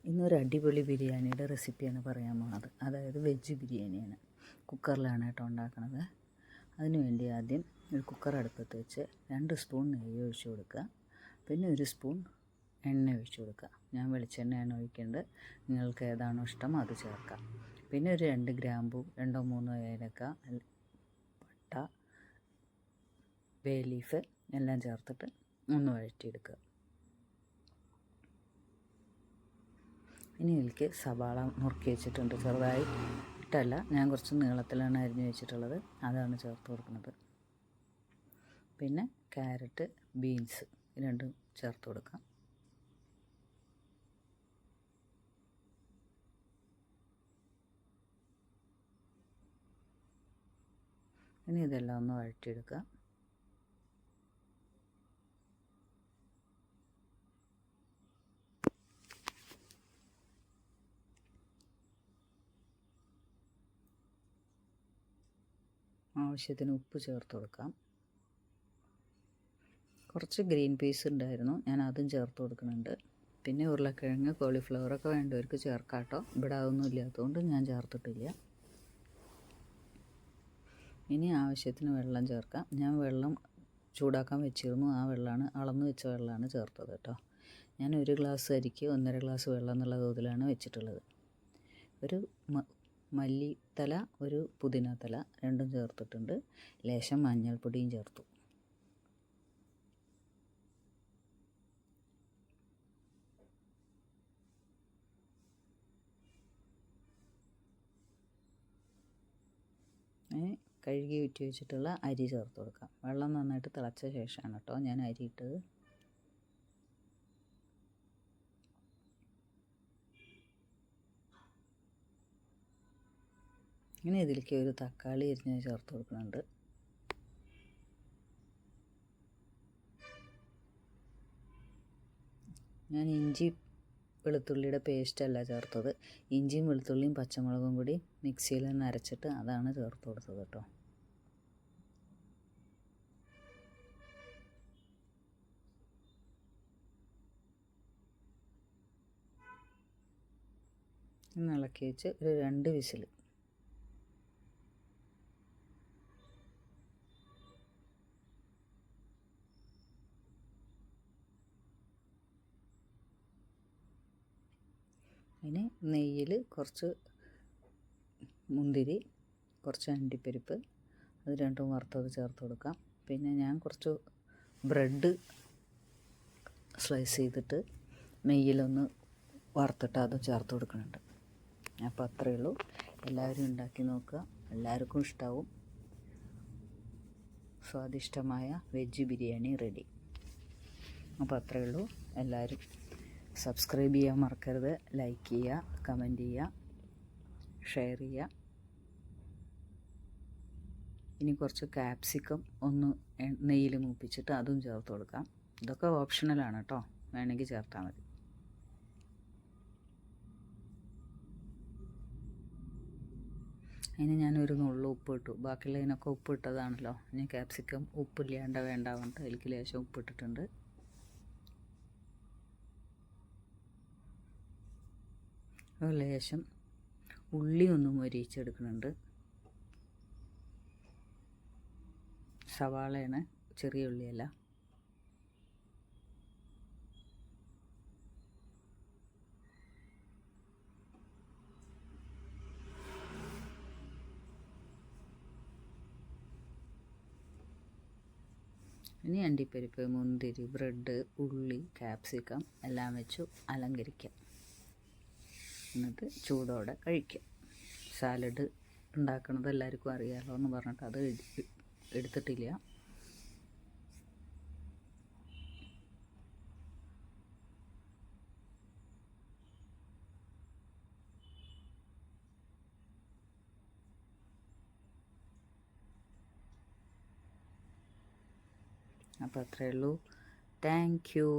ഇന്നൊരു അടിപൊളി ബിരിയാണിയുടെ റെസിപ്പിയാണ് പറയാൻ പോകുന്നത്. അതായത് വെജ് ബിരിയാണിയാണ്. കുക്കറിലാണ് കേട്ടോ ഉണ്ടാക്കുന്നത്. അതിന് വേണ്ടി ആദ്യം ഒരു കുക്കർ അടുപ്പത്ത് വെച്ച് 2 സ്പൂൺ നെയ്യ് ഒഴിച്ച് കൊടുക്കുക. പിന്നെ 1 സ്പൂൺ എണ്ണ ഒഴിച്ച് കൊടുക്കുക. ഞാൻ വെളിച്ചെണ്ണയാണ് ഒഴിക്കേണ്ടത്. നിങ്ങൾക്ക് ഏതാണോ ഇഷ്ടം അത് ചേർക്കാം. പിന്നെ ഒരു 2 ഗ്രാമ്പൂ, 2-3 ഏലക്ക, പട്ട, ബേ ലീഫ് എല്ലാം ചേർത്തിട്ട് ഒന്ന് വഴറ്റിയെടുക്കുക. ഇനി ഇതിലേക്ക് സവാള നുറുക്കി വെച്ചിട്ടുണ്ട്. ചെറുതായി ഇട്ടല്ല, ഞാൻ കുറച്ച് നീളത്തിലാണ് അരിഞ്ഞ് വെച്ചിട്ടുള്ളത്, അതാണ് ചേർത്ത് കൊടുക്കുന്നത്. പിന്നെ ക്യാരറ്റ്, ബീൻസ് രണ്ടും ചേർത്ത് കൊടുക്കാം. ഇനി ഇതെല്ലാം ഒന്ന് വഴറ്റിയെടുക്കുക. ആവശ്യത്തിന് ഉപ്പ് ചേർത്ത് കൊടുക്കാം. കുറച്ച് ഗ്രീൻ പീസ് ഉണ്ടായിരുന്നു, ഞാൻ അതും ചേർത്ത് കൊടുക്കുന്നുണ്ട്. പിന്നെ ഉരുളക്കിഴങ്ങ്, കോളിഫ്ലവറൊക്കെ വേണ്ടവർക്ക് ചേർക്കാം കേട്ടോ. ഇവിടെ അതൊന്നും ഇല്ലാത്തതുകൊണ്ട് ഞാൻ ചേർത്തിട്ടില്ല. ഇനി ആവശ്യത്തിന് വെള്ളം ചേർക്കാം. ഞാൻ വെള്ളം ചൂടാക്കാൻ വെച്ചിരുന്നു, ആ വെള്ളമാണ്, അളന്ന് വെച്ച വെള്ളമാണ് ചേർത്തത് കേട്ടോ. ഞാൻ 1 ഗ്ലാസ് അരിക്ക് 1.5 ഗ്ലാസ് വെള്ളം എന്നുള്ള തോതിലാണ് വെച്ചിട്ടുള്ളത്. ഒരു മല്ലിത്തല, ഒരു പുതിനത്തല രണ്ടും ചേർത്തിട്ടുണ്ട്. ലേശം മഞ്ഞൾപ്പൊടിയും ചേർത്തു. കഴുകി ഊറ്റി വെച്ചിട്ടുള്ള അരി ചേർത്ത് കൊടുക്കാം. വെള്ളം നന്നായിട്ട് തിളച്ച ശേഷമാണ് കേട്ടോ ഞാൻ അരി ഇട്ടത്. ഇനി ഇതിലേക്ക് ഒരു തക്കാളി അരിഞ്ഞ് ചേർത്ത് കൊടുക്കുന്നുണ്ട്. ഞാൻ ഇഞ്ചി വെളുത്തുള്ളിയുടെ പേസ്റ്റല്ല ചേർത്തത്, ഇഞ്ചിയും വെളുത്തുള്ളിയും പച്ചമുളകും കൂടി മിക്സിയിൽ നിന്ന് അരച്ചിട്ട് അതാണ് ചേർത്ത് കൊടുത്തത് കേട്ടോ. ഇളക്കി വെച്ച് ഒരു 2 വിസിൽ. ഇനി നെയ്യിൽ കുറച്ച് മുന്തിരി, കുറച്ച് അണ്ടിപ്പരിപ്പ്, അത് രണ്ടും വറുത്തത് ചേർത്ത് കൊടുക്കാം. പിന്നെ ഞാൻ കുറച്ച് ബ്രെഡ് സ്ലൈസ് ചെയ്തിട്ട് നെയ്യിലൊന്ന് വറുത്തിട്ട് അത് ചേർത്ത് കൊടുക്കുന്നുണ്ട്. അപ്പോൾ അത്രയേ ഉള്ളൂ. എല്ലാവരും ഉണ്ടാക്കി നോക്കുക, എല്ലാവർക്കും ഇഷ്ടാവും. സ്വാദിഷ്ടമായ വെജ് ബിരിയാണി റെഡി. അപ്പോൾ അത്രയേ ഉള്ളൂ. എല്ലാവരും സബ്സ്ക്രൈബ് ചെയ്യാൻ മറക്കരുത്. ലൈക്ക് ചെയ്യുക, കമൻറ്റ് ചെയ്യുക, ഷെയർ ചെയ്യുക. ഇനി കുറച്ച് ക്യാപ്സിക്കം ഒന്ന് നെയ്യിൽ മൂപ്പിച്ചിട്ട് അതും ചേർത്ത് കൊടുക്കാം. ഇതൊക്കെ ഓപ്ഷണലാണ് കേട്ടോ, വേണമെങ്കിൽ ചേർത്താൽ മതി. അതിന് ഞാനൊരു നുള്ളു ഉപ്പ് ഇട്ടു, ബാക്കിയുള്ളതിനൊക്കെ ഉപ്പ് ഇട്ടതാണല്ലോ. ഇനി ക്യാപ്സിക്കം ഉപ്പില്ലാണ്ട് വേണ്ടാവുന്നുണ്ട്, അതിലേക്ക് ലേശം ഉപ്പിട്ടിട്ടുണ്ട്. ലേശം ഉള്ളി ഒന്ന് മൊരിയിച്ചെടുക്കുന്നുണ്ട്. സവാളയാണ്, ചെറിയ ഉള്ളിയല്ല. ഇനി അണ്ടിപ്പരിപ്പ്, മുന്തിരി, ബ്രെഡ്, ഉള്ളി, ക്യാപ്സിക്കം എല്ലാം വെച്ചു അലങ്കരിക്കാം. എന്നിട്ട് ചൂടോടെ കഴിക്കാം. സാലഡ് ഉണ്ടാക്കുന്നത് എല്ലാവർക്കും അറിയാമല്ലോ എന്ന് പറഞ്ഞിട്ട് അത് എടുത്തിട്ടില്ല. അപ്പോൾ അത്രയേ ഉള്ളൂ. Thank you.